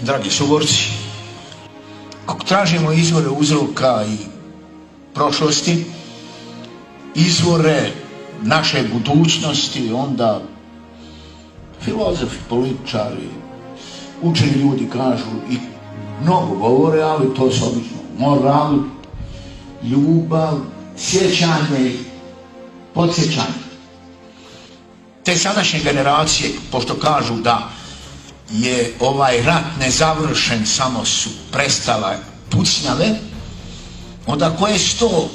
Dragi suborci, ako tražimo izvore uzroka i prošlosti, izvore naše budućnosti, onda filozofi, političari, učeni ljudi kažu i mnogo govore, ali to su obično moral, ljubav, sjećanje i podsjećanje. Te sadašnje generacije, pošto kažu da je ovaj rat nezavršen, samo su prestala pucnjave, onda koje su to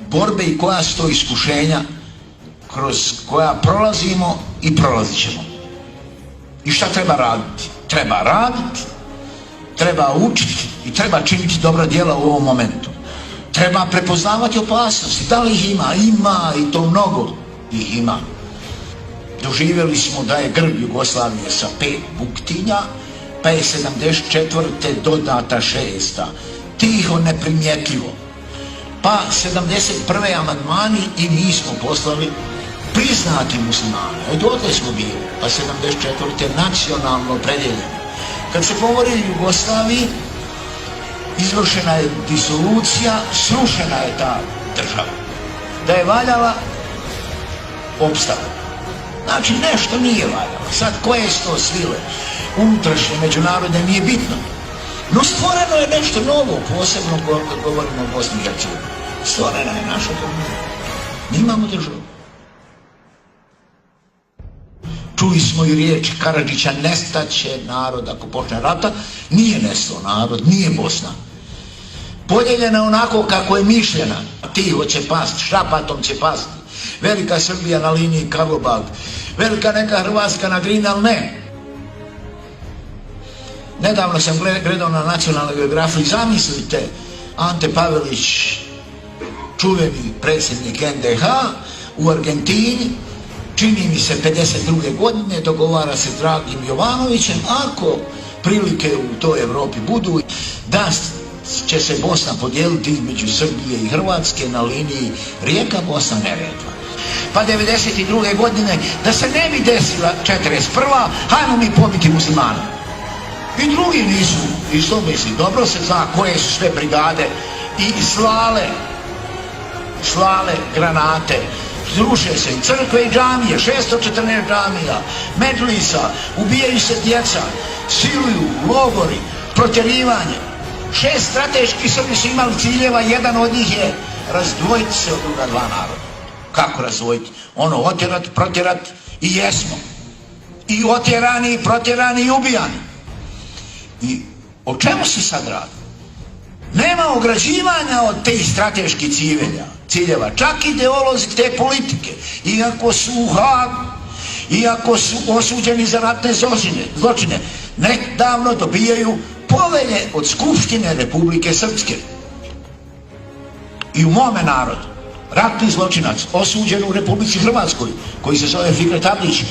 borbe i koja su to iskušenja kroz koja prolazimo i prolazit ćemo. I šta treba raditi? Treba raditi, treba učiti i treba činiti dobra djela u ovom momentu. Treba prepoznavati opasnosti. Da li ih ima? Ima, i to mnogo ih ima. Doživjeli smo da je grb Jugoslavije sa 5 buktinja, pa je 74. dodata 6. Tiho, neprimjetljivo. Pa 71. amandmani i mi smo poslali priznati muslimane. Odotle smo bili, pa 74. nacionalno opredjeljeni. Kad se govori o Jugoslaviji, izvršena je disolucija, srušena je ta država. Da je valjala, opstala. Znači nešto nije valjalo. Sad koje su to sile unutrašnje, međunarodne, nije bitno. No stvoreno je nešto novo, posebno kad govorimo o Bosni i Hercegovini. Stvorena je naša država. Mi imamo državu. Čuli smo i riječi Karadžića, nestaće narod ako počne rata. Nije nestao narod, nije Bosna. Podijeljena onako kako je mišljena. Tiho će pasti, šapatom će pasti. Velika Srbija na liniji Karlobag, velika neka Hrvatska na Drini, ali ne. Nedavno sam gledao na Nacionalnoj geografiji, zamislite, Ante Pavelić, čuveni predsjednik NDH u Argentini, čini mi se 52. godine, dogovara se s Dragim Jovanovićem, ako prilike u toj Evropi budu, da će se Bosna podijeliti između Srbije i Hrvatske na liniji Rijeka Bosna Neretva. Pa 92. godine, da se ne bi desila 41. hajmo mi pobiti muslimane. I drugi nisu, i što misli, dobro se zna koje su sve brigade i slale granate. Zruše se i crkve i džamije, 614 džamija, medžlisa, ubijaju se djeca, siluju, logori, protjerivanje. 6 strateških Srbi su imali ciljeva, jedan od njih je razdvojiti se od druga dva naroda. Kako razdvojiti? Ono, otjerat, protjerat i jesmo. I otjerani, i protjerani, i ubijani. I o čemu se sad radi? Nema ograđivanja od tih strateških ciljeva, čak ideolozi te politike, iako su u Hagu, iako su osuđeni za ratne zločine, nedavno dobijaju povelje od Skupštine Republike Srpske. I u mome narodu, ratni zločinac, osuđen u Republici Hrvatskoj, koji se zove Fikret Abdić,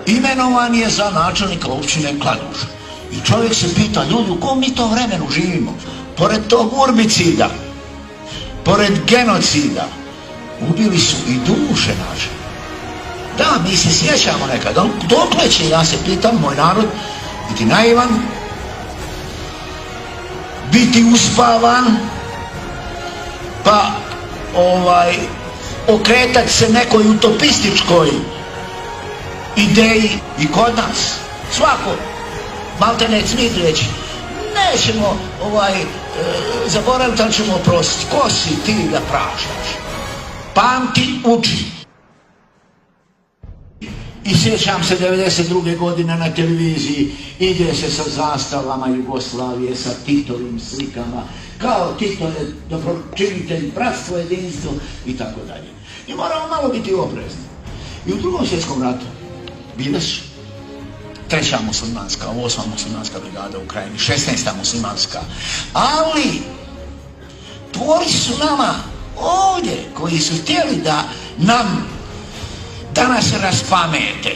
imenovan je za načelnika općine Kladuš. I čovjek se pita, ljudi, u kom mi to vremenu živimo? Pored tog urbicida, pored genocida, ubili su i duše naše. Da, mi se sjećamo nekad, dokle će, ja se pitam, moj narod biti naivan, biti uspavan, pa okretat se nekoj utopističkoj ideji i kod nas. Svako, maltene Cmid reći, nećemo zaboraviti, ali ćemo oprostiti. Ko si ti da praštaš? Pamti, uči. I sjećam se 92. godine na televiziji, ide se sa zastavama Jugoslavije, sa Titovim slikama, kao Tito je dobročinitelj, bratstvo, jedinstvo i tako dalje. I moramo malo biti oprezni. I u Drugom svjetskom ratu bile su 3. muslimanska, 8. muslimanska brigada u Krajini, 16. muslimanska. Ali tvori su nama ovdje koji su htjeli da nam danas raspamete.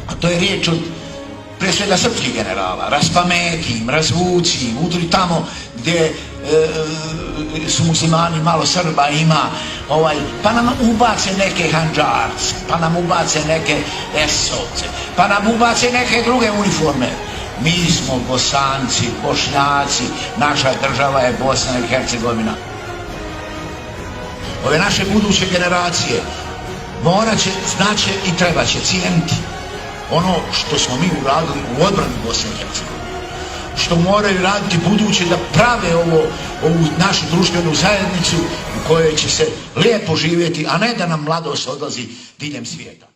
A to je riječ od prije svega srpskih generala. Raspameti im, razvuci im, udri tamo gdje su muslimani, malo Srba ima, pa nam ubace neke handžarce, pa nam ubace neke esovce, pa nam ubace neke druge uniforme. Mi smo Bosanci, Bošnjaci, naša država je Bosna i Hercegovina. Ove naše buduće generacije morat će, znaće i treba će cijeniti ono što smo mi uradili u odbrani Bosne i Hercegovine. Što moraju raditi buduće da prave ovu našu društvenu zajednicu u kojoj će se lijepo živjeti, a ne da nam mladost odlazi diljem svijeta.